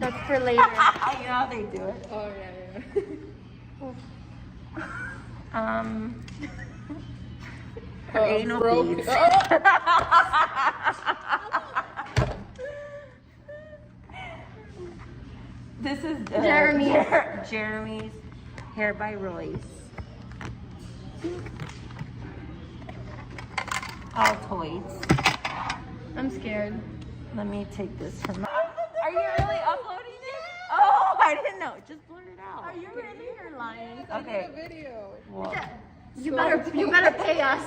That's for later. You know how they do it. Oh, yeah. Her anal beads. This is Jeremy's Hair by Royce. All toys. I'm scared. Let me take this from my... Are you really uploading it? Oh, I didn't know. Just blur it out. Are you really? You're lying. Okay. I did a video. Well, You better pay us.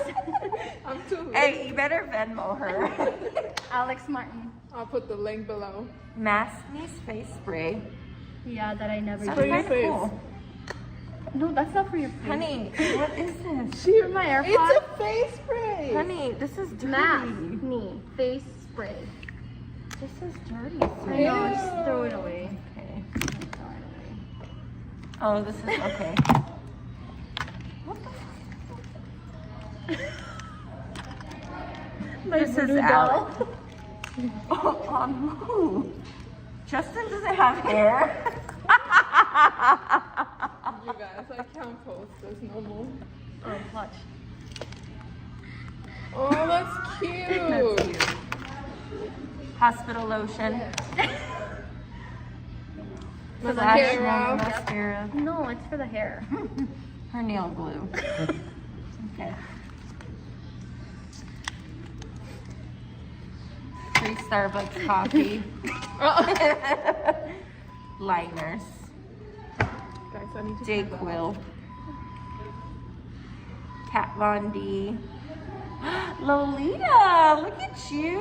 I'm too late. hey, you better Venmo her. Alex Martin. I'll put the link below. Maskne's face spray. Yeah, that I never That's For use. your kind of face. cool. No, that's not for your face. Honey, what is this? For my AirPods. It's a face spray. Honey, this is dirty. Maskne face spray. This is dirty. I know, just throw it away. Okay. Throw it away. Oh, this is okay. This is Alex. Oh, on who? Justin doesn't have hair. You guys, I can't post this no more. Oh, watch. Oh, that's cute. Hospital lotion. For the Lash hair. glue, mascara. No, it's for the hair. Her nail glue. Okay. Free Starbucks coffee. Liners. Guys, I need to J. find out. Quill. Kat Von D. Lolita, look at you.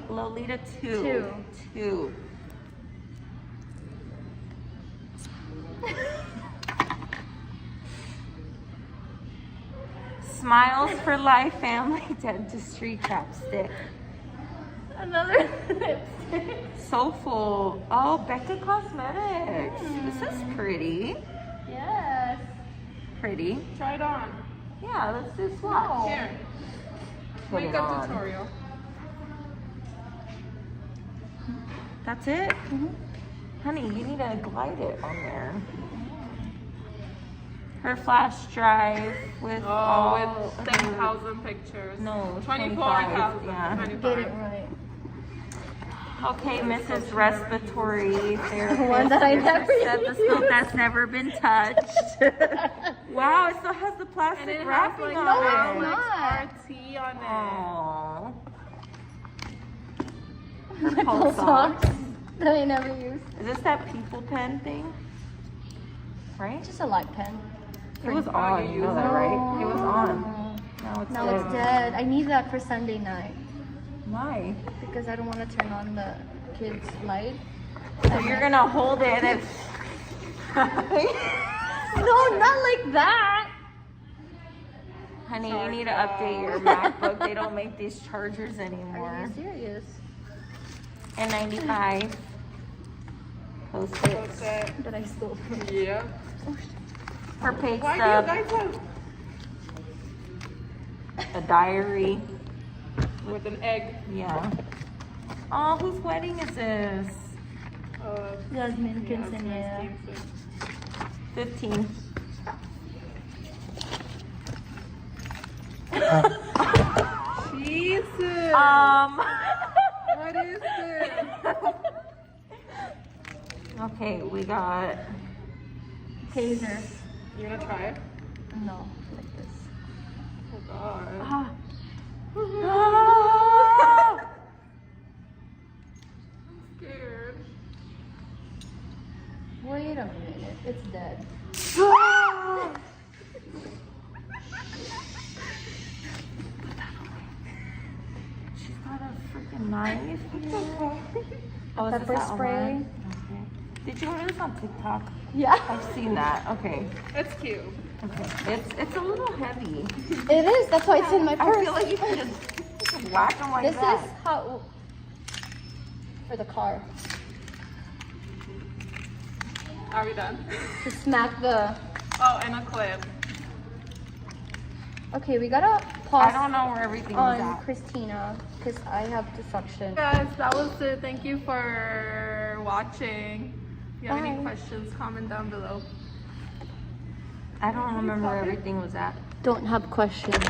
Lolita 2. 2. Smiles for Life Family Dentistry Chapstick. Another lipstick. Soulful. Oh, Becca Cosmetics. This is pretty. Yes. Pretty. Try it on. Yeah, let's do swatch. Here. Put it Makeup on. tutorial. That's it? Honey, you need to glide it on there. Her flash drive with all with 10,000 pictures. No, 24,000. 25, yeah. 25. Get it right. Okay, Mrs. Respiratory Therapist. One that I never Stethoscope that's never been touched. Wow, it still has the And plastic it has wrapping like on no, it. it's not. RT on it. Aww. My pulse socks that I never use. Is this that people pen thing? Right? Just a light pen. It was on, you know that, right? It was on. Now it's Now dead. it's dead. I need that for Sunday night Why? because I don't want to turn on the kids' light. So you're gonna hold it and No, not like that. Honey, you need to update your MacBook. They don't make these chargers Are anymore. you serious? N95. Post-its. What's that? That I stole from Yeah. Her pay Why stub. do you guys have A diary. with an egg? Yeah. Oh, whose wedding is this? Jasmine Kinson, yeah. yeah. 15. Jesus. What is this? Okay, we got Taser. You gonna try it? No, like this. Oh god. Ah. I'm scared. Wait a minute, it's dead. She's got a freaking knife. Oh, is this Pepper that spray. one? Okay. Did you order this on TikTok? Yeah. I've seen that. Okay. It's cute. Okay. It's a little heavy. It is, that's why it's in my I purse. feel like you can just whack them like This that. is how, for the car. Are we done? To smack the, Oh, and a clip. okay, we gotta I pause don't know where everything is on at. Christina, because I have to suction. Guys, that was it. Thank you for watching. If you have any Bye. questions, comment down below. I don't remember where everything was at. Don't have questions.